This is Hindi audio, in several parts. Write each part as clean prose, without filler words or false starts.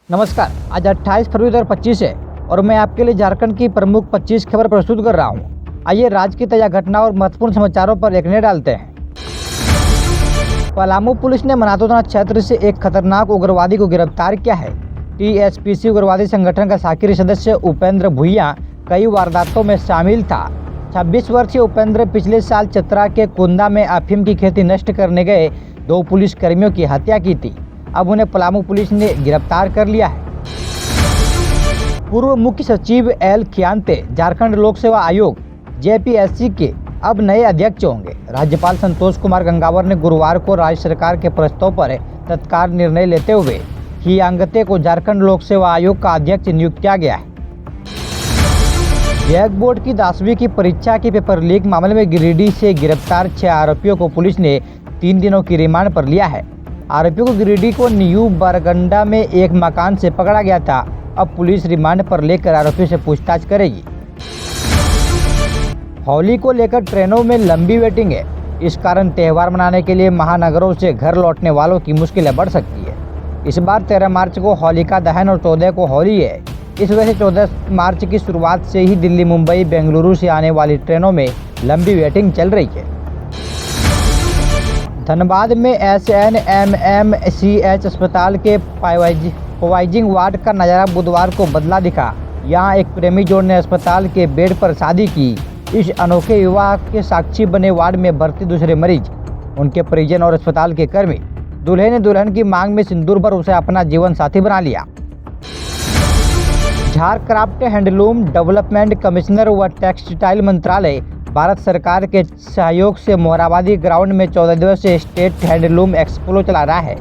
नमस्कार। आज 28 फरवरी 2025 है और मैं आपके लिए झारखंड की प्रमुख 25 खबर प्रस्तुत कर रहा हूं। आइए राज्य की ताजा घटना और महत्वपूर्ण समाचारों पर एक नजर डालते हैं। पलामू पुलिस ने मनातो थाना क्षेत्र से एक खतरनाक उग्रवादी को गिरफ्तार किया है। टीएसपीसी उग्रवादी संगठन का सक्रिय सदस्य उपेंद्र भुइयां कई वारदातों में शामिल था। 26 वर्षीय उपेंद्र पिछले साल चतरा के कुंदा में अफीम की खेती नष्ट करने गए 2 पुलिस कर्मियों की हत्या की थी। अब उन्हें पलामू पुलिस ने गिरफ्तार कर लिया है। पूर्व मुख्य सचिव एल खियांते झारखंड लोक सेवा आयोग जेपीएससी के अब नए अध्यक्ष होंगे। राज्यपाल संतोष कुमार गंगावर ने गुरुवार को राज्य सरकार के प्रस्ताव पर तत्काल निर्णय लेते हुए खियांते को झारखंड लोक सेवा आयोग का अध्यक्ष नियुक्त किया गया है। जैक बोर्ड की 10वीं की परीक्षा के पेपर लीक मामले में गिरिडीह से गिरफ्तार 6 आरोपियों को पुलिस ने 3 दिनों की रिमांड पर लिया है। आरोपियों को गिरिडीह को न्यू बरगंडा में एक मकान से पकड़ा गया था। अब पुलिस रिमांड पर लेकर आरोपियों से पूछताछ करेगी। होली को लेकर ट्रेनों में लंबी वेटिंग है। इस कारण त्यौहार मनाने के लिए महानगरों से घर लौटने वालों की मुश्किलें बढ़ सकती है। इस बार 13 मार्च को होलिका दहन और 14 को होली है। इस वजह से 14 मार्च की शुरुआत से ही दिल्ली, मुंबई, बेंगलुरु से आने वाली ट्रेनों में लंबी वेटिंग चल रही है। धनबाद में SNMMCH अस्पताल के पॉइजिंग वार्ड का नज़ारा बुधवार को बदला दिखा। यहां एक प्रेमी जोड़ ने अस्पताल के बेड पर शादी की। इस अनोखे विवाह के साक्षी बने वार्ड में भर्ती दूसरे मरीज, उनके परिजन और अस्पताल के कर्मी। दूल्हे ने दुल्हन की मांग में सिंदूर भर उसे अपना जीवन साथी बना लिया। झारक्राफ्ट हैंडलूम डेवलपमेंट कमिश्नर व टेक्सटाइल मंत्रालय भारत सरकार के सहयोग से मोहराबादी ग्राउंड में 14 दिवसीय स्टेट हैंडलूम एक्सपो चला रहा है।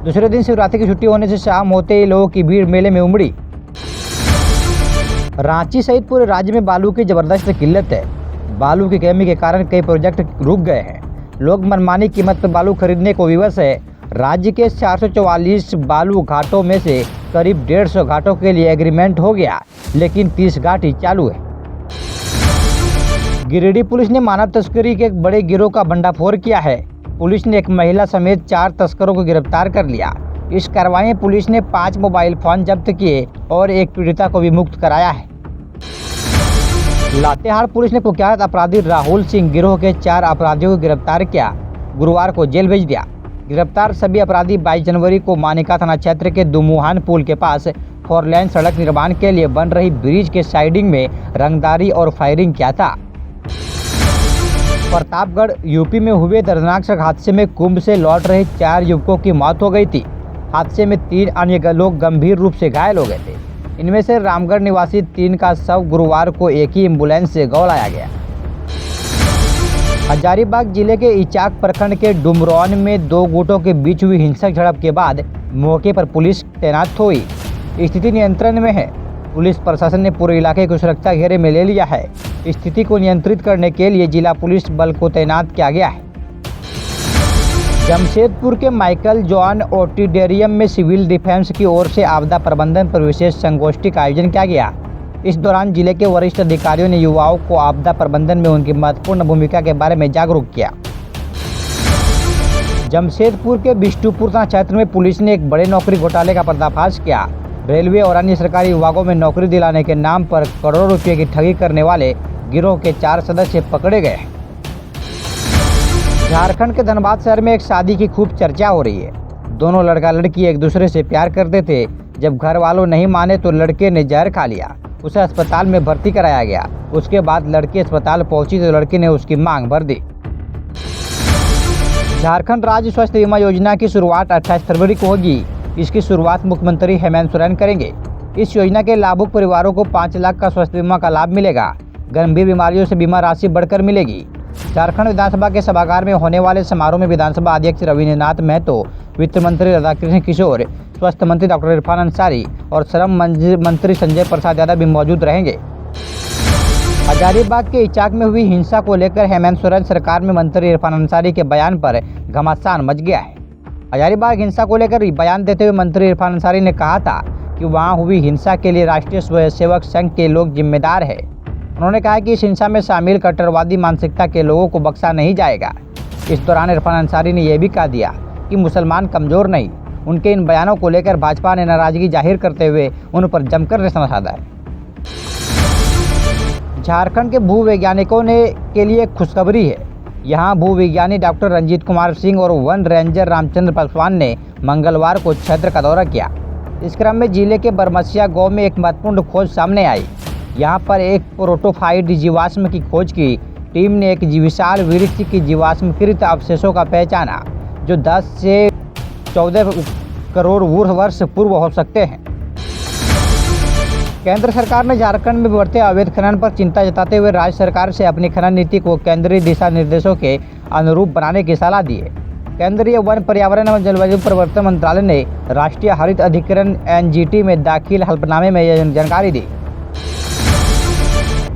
दूसरे दिन शिवरात्रि की छुट्टी होने से शाम होते ही लोगों की भीड़ मेले में उमड़ी। रांची सहित पूरे राज्य में बालू की जबरदस्त किल्लत है। बालू की कमी के कारण कई प्रोजेक्ट रुक गए हैं। लोग मनमानी कीमत पर बालू खरीदने को विवश है। राज्य के 444 बालू घाटों में से करीब 150 घाटों के लिए एग्रीमेंट हो गया, लेकिन 30 घाट ही चालू है। गिरिडीह पुलिस ने मानव तस्करी के एक बड़े गिरोह का भंडाफोड़ किया है। पुलिस ने एक महिला समेत 4 तस्करों को गिरफ्तार कर लिया। इस कार्रवाई में पुलिस ने 5 मोबाइल फोन जब्त किए और एक पीड़िता को भी मुक्त कराया है। लातेहार पुलिस ने कुख्यात अपराधी राहुल सिंह गिरोह के 4 अपराधियों को गिरफ्तार किया। गुरुवार को जेल भेज दिया। गिरफ्तार सभी अपराधी 22 जनवरी को मानिका थाना क्षेत्र के दुमुहान पुल के पास 4 लेन सड़क निर्माण के लिए बन रही ब्रिज के साइडिंग में रंगदारी और फायरिंग किया था। प्रतापगढ़ यूपी में हुए दर्दनाक सड़क हादसे में कुंभ से लौट रहे 4 युवकों की मौत हो गई थी। हादसे में 3 अन्य लोग गंभीर रूप से घायल हो गए थे। इनमें से रामगढ़ निवासी 3 का शव गुरुवार को एक ही एम्बुलेंस से गांव लाया गया। हजारीबाग जिले के इचाक प्रखंड के डुमरौन में 2 गुटों के बीच हुई हिंसक झड़प के बाद मौके पर पुलिस तैनात हुई। स्थिति नियंत्रण में है। पुलिस प्रशासन ने पूरे इलाके को सुरक्षा घेरे में ले लिया है। स्थिति को नियंत्रित करने के लिए जिला पुलिस बल को तैनात किया गया है। जमशेदपुर के माइकल जॉन ऑडिटोरियम में सिविल डिफेंस की ओर से आपदा प्रबंधन पर विशेष संगोष्ठी का आयोजन किया गया। इस दौरान जिले के वरिष्ठ अधिकारियों ने युवाओं को आपदा प्रबंधन में उनकी महत्वपूर्ण भूमिका के बारे में जागरूक किया। जमशेदपुर के बिष्टुपुर थाना क्षेत्र में पुलिस ने एक बड़े नौकरी घोटाले का पर्दाफाश किया। रेलवे और अन्य सरकारी विभागों में नौकरी दिलाने के नाम पर करोड़ों रुपए की ठगी करने वाले गिरोह के 4 सदस्य पकड़े गए। झारखंड के धनबाद शहर में एक शादी की खूब चर्चा हो रही है। दोनों लड़का लड़की एक दूसरे से प्यार करते थे। जब घर वालों नहीं माने तो लड़के ने जहर खा लिया। उसे अस्पताल में भर्ती कराया गया। उसके बाद लड़की अस्पताल पहुंची तो लड़के ने उसकी मांग भर दी। झारखंड राज्य स्वास्थ्य बीमा योजना की शुरुआत 28 फरवरी को होगी। इसकी शुरुआत मुख्यमंत्री हेमंत सोरेन करेंगे। इस योजना के लाभुक परिवारों को 5 लाख का स्वास्थ्य बीमा का लाभ मिलेगा। गंभीर बीमारियों से बीमा राशि बढ़कर मिलेगी। झारखंड विधानसभा के सभागार में होने वाले समारोह में विधानसभा अध्यक्ष रविन्द्रनाथ महतो, वित्त मंत्री राधाकृष्ण किशोर, स्वास्थ्य मंत्री डॉक्टर इरफान अंसारी और श्रम मंत्री संजय प्रसाद यादव भी मौजूद रहेंगे। हजारीबाग के इचाक में हुई हिंसा को लेकर हेमंत सोरेन सरकार में मंत्री इरफान अंसारी के बयान पर घमासान मच गया है। हजारीबाग हिंसा को लेकर बयान देते हुए मंत्री इरफान अंसारी ने कहा था कि वहां हुई हिंसा के लिए राष्ट्रीय स्वयंसेवक संघ के लोग जिम्मेदार है। उन्होंने कहा कि इस हिंसा में शामिल कट्टरवादी मानसिकता के लोगों को बख्शा नहीं जाएगा। इस दौरान इरफान अंसारी ने यह भी कहा दिया कि मुसलमान कमज़ोर नहीं, उनके इन बयानों को लेकर भाजपा ने नाराजगी जाहिर करते हुए उन पर जमकर निशाना साधा है। झारखंड के भूवैज्ञानिकों के लिए खुशखबरी है। यहाँ भूविज्ञानी डॉक्टर रंजीत कुमार सिंह और वन रेंजर रामचंद्र पासवान ने मंगलवार को क्षेत्र का दौरा किया। इस क्रम में जिले के बरमसिया गांव में एक महत्वपूर्ण खोज सामने आई। यहाँ पर एक प्रोटोफाइट जीवाश्म की खोज की टीम ने एक विशाल वृक्ष की जीवाश्मकृत अवशेषों का पहचाना, जो 10 से 14 करोड़ वर्ष पूर्व हो सकते हैं। केंद्र सरकार ने झारखंड में बढ़ते अवैध खनन पर चिंता जताते हुए राज्य सरकार से अपनी खनन नीति को केंद्रीय दिशा निर्देशों के अनुरूप बनाने की सलाह दी है। केंद्रीय वन, पर्यावरण एवं जलवायु परिवर्तन मंत्रालय ने राष्ट्रीय हरित अधिकरण (NGT) में दाखिल हल्फनामे में यह जानकारी दी।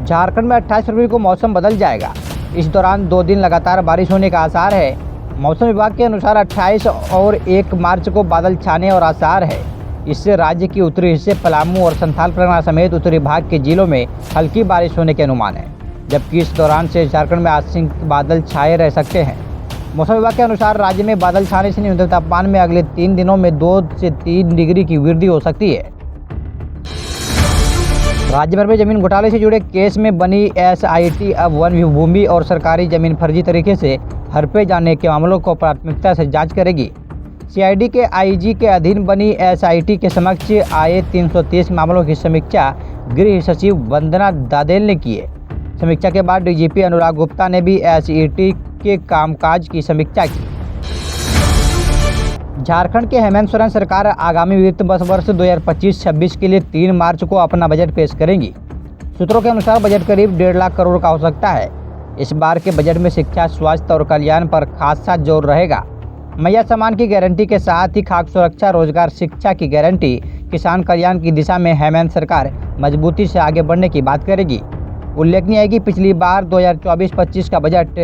झारखंड में 28 फरवरी को मौसम बदल जाएगा। इस दौरान 2 दिन लगातार बारिश होने का आसार है। मौसम विभाग के अनुसार 28 और 1 मार्च को बादल छाने और आसार है। इससे राज्य के उत्तरी हिस्से पलामू और संथाल परगना समेत उत्तरी भाग के जिलों में हल्की बारिश होने के अनुमान है, जबकि इस दौरान से झारखंड में आंशिक बादल छाए रह सकते हैं। मौसम विभाग के अनुसार राज्य में बादल छाने से न्यूनतम तापमान में अगले 3 दिनों में 2 से 3 डिग्री की वृद्धि हो सकती है। राज्य भर में जमीन घोटाले से जुड़े केस में बनी SIT अब वन भूमि और सरकारी जमीन फर्जी तरीके से हड़पे जाने के मामलों को प्राथमिकता से जांच करेगी। CID के IG के अधीन बनी SIT के समक्ष आए 330 मामलों की समीक्षा गृह सचिव वंदना दादेल ने की है। समीक्षा के बाद DGP अनुराग गुप्ता ने भी SIT के कामकाज की समीक्षा की। झारखंड के हेमंत सोरेन सरकार आगामी वित्त वर्ष 2025-26 के लिए 3 मार्च को अपना बजट पेश करेंगी। सूत्रों के अनुसार बजट करीब 1.5 लाख करोड़ का हो सकता है। इस बार के बजट में शिक्षा, स्वास्थ्य और कल्याण पर खासा जोर रहेगा। मैया सम्मान की गारंटी के साथ ही खाद्य सुरक्षा, रोजगार, शिक्षा की गारंटी, किसान कल्याण की दिशा में हेमंत सरकार मजबूती से आगे बढ़ने की बात करेगी। उल्लेखनीय है कि पिछली बार 2024-25 का बजट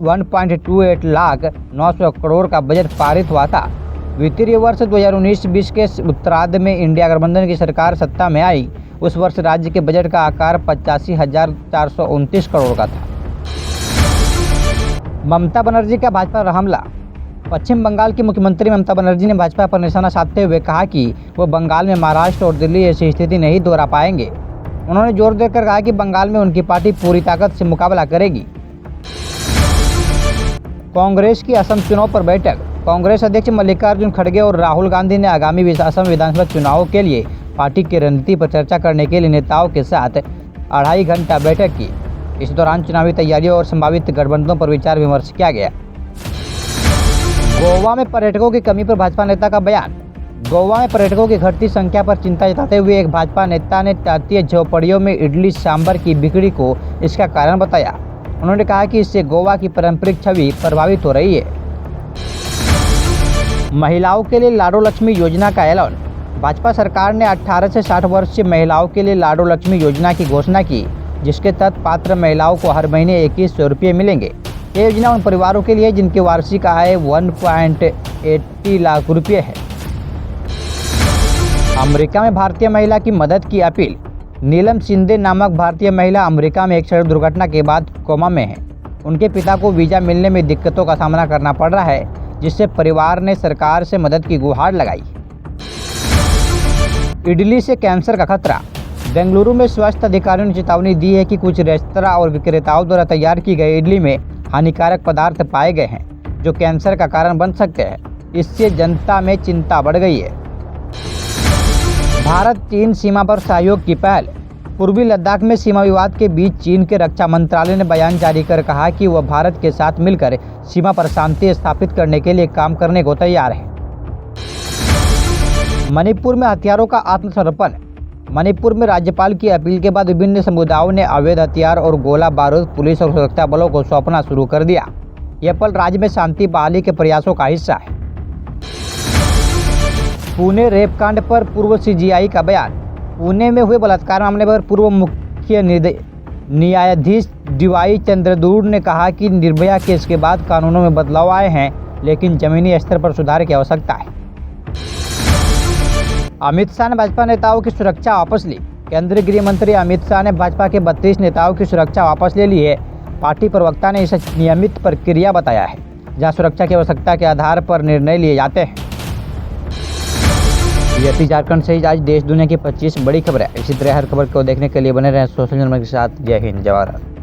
1.28 लाख 900 करोड़ का बजट पारित हुआ था। वित्तीय वर्ष 2019-20 के उत्तरार्ध में इंडिया गठबंधन की सरकार सत्ता में आई। उस वर्ष राज्य के बजट का आकार 85,429 करोड़ का था। ममता बनर्जी का भाजपा पर हमला। पश्चिम बंगाल की मुख्यमंत्री ममता बनर्जी ने भाजपा पर निशाना साधते हुए कहा कि वो बंगाल में महाराष्ट्र और दिल्ली ऐसी स्थिति नहीं दोहरा पाएंगे। उन्होंने जोर देकर कहा कि बंगाल में उनकी पार्टी पूरी ताकत से मुकाबला करेगी। कांग्रेस की असम चुनाव पर बैठक। कांग्रेस अध्यक्ष मल्लिकार्जुन खड़गे और राहुल गांधी ने आगामी असम विधानसभा चुनावों के लिए पार्टी की रणनीति पर चर्चा करने के लिए नेताओं के साथ 2.5 घंटा बैठक की। इस दौरान चुनावी तैयारियों और संभावित गठबंधनों पर विचार विमर्श किया गया। गोवा में पर्यटकों की कमी पर भाजपा नेता का बयान। गोवा में पर्यटकों की घटती संख्या पर चिंता जताते हुए एक भाजपा नेता ने तटीय झोपड़ियों में इडली सांभर की बिक्री को इसका कारण बताया। उन्होंने कहा कि इससे गोवा की पारंपरिक छवि प्रभावित हो रही है। महिलाओं के लिए लाडो लक्ष्मी योजना का ऐलान। भाजपा सरकार ने 18 से 60 वर्ष की महिलाओं के लिए लाडो लक्ष्मी योजना की घोषणा की, जिसके तहत पात्र महिलाओं को हर महीने 2100 रुपये मिलेंगे। ये योजना उन परिवारों के लिए जिनकी वार्षिक आय 1.80 लाख रुपये है। अमेरिका में भारतीय महिला की मदद की अपील। नीलम शिंदे नामक भारतीय महिला अमेरिका में एक सड़क दुर्घटना के बाद कोमा में है। उनके पिता को वीजा मिलने में दिक्कतों का सामना करना पड़ रहा है, जिससे परिवार ने सरकार से मदद की गुहार लगाई। इडली से कैंसर का खतरा। बेंगलुरु में स्वास्थ्य अधिकारियों ने चेतावनी दी है कि कुछ रेस्तरां और विक्रेताओं द्वारा तैयार की गई इडली में हानिकारक पदार्थ पाए गए हैं, जो कैंसर का कारण बन सकते हैं। इससे जनता में चिंता बढ़ गई है। भारत चीन सीमा पर सहयोग की पहल। पूर्वी लद्दाख में सीमा विवाद के बीच चीन के रक्षा मंत्रालय ने बयान जारी कर कहा कि वह भारत के साथ मिलकर सीमा पर शांति स्थापित करने के लिए काम करने को तैयार है। मणिपुर में हथियारों का आत्मसमर्पण। मणिपुर में राज्यपाल की अपील के बाद विभिन्न समुदायों ने अवैध हथियार और गोला बारूद पुलिस और सुरक्षा बलों को सौंपना शुरू कर दिया। यह पल राज्य में शांति बहाली के प्रयासों का हिस्सा है। पुणे रेप कांड पर पूर्व CGI का बयान। पुणे में हुए बलात्कार मामले पर पूर्व मुख्य न्यायाधीश DY चंद्रचूड़ ने कहा कि निर्भया केस के बाद कानूनों में बदलाव आए हैं, लेकिन जमीनी स्तर पर सुधार की आवश्यकता है। अमित शाह ने भाजपा नेताओं की सुरक्षा वापस ली। केंद्रीय गृह मंत्री अमित शाह ने भाजपा के 32 नेताओं की सुरक्षा वापस ले ली है। पार्टी प्रवक्ता ने इसे नियमित प्रक्रिया बताया है, जहां सुरक्षा की आवश्यकता के आधार पर निर्णय लिए जाते हैं। ये थी झारखंड से आज देश दुनिया की 25 बड़ी खबरें। इसी तरह हर खबर को देखने के लिए बने रहें सोशल मीडिया के साथ। जय हिंद, जय भारत।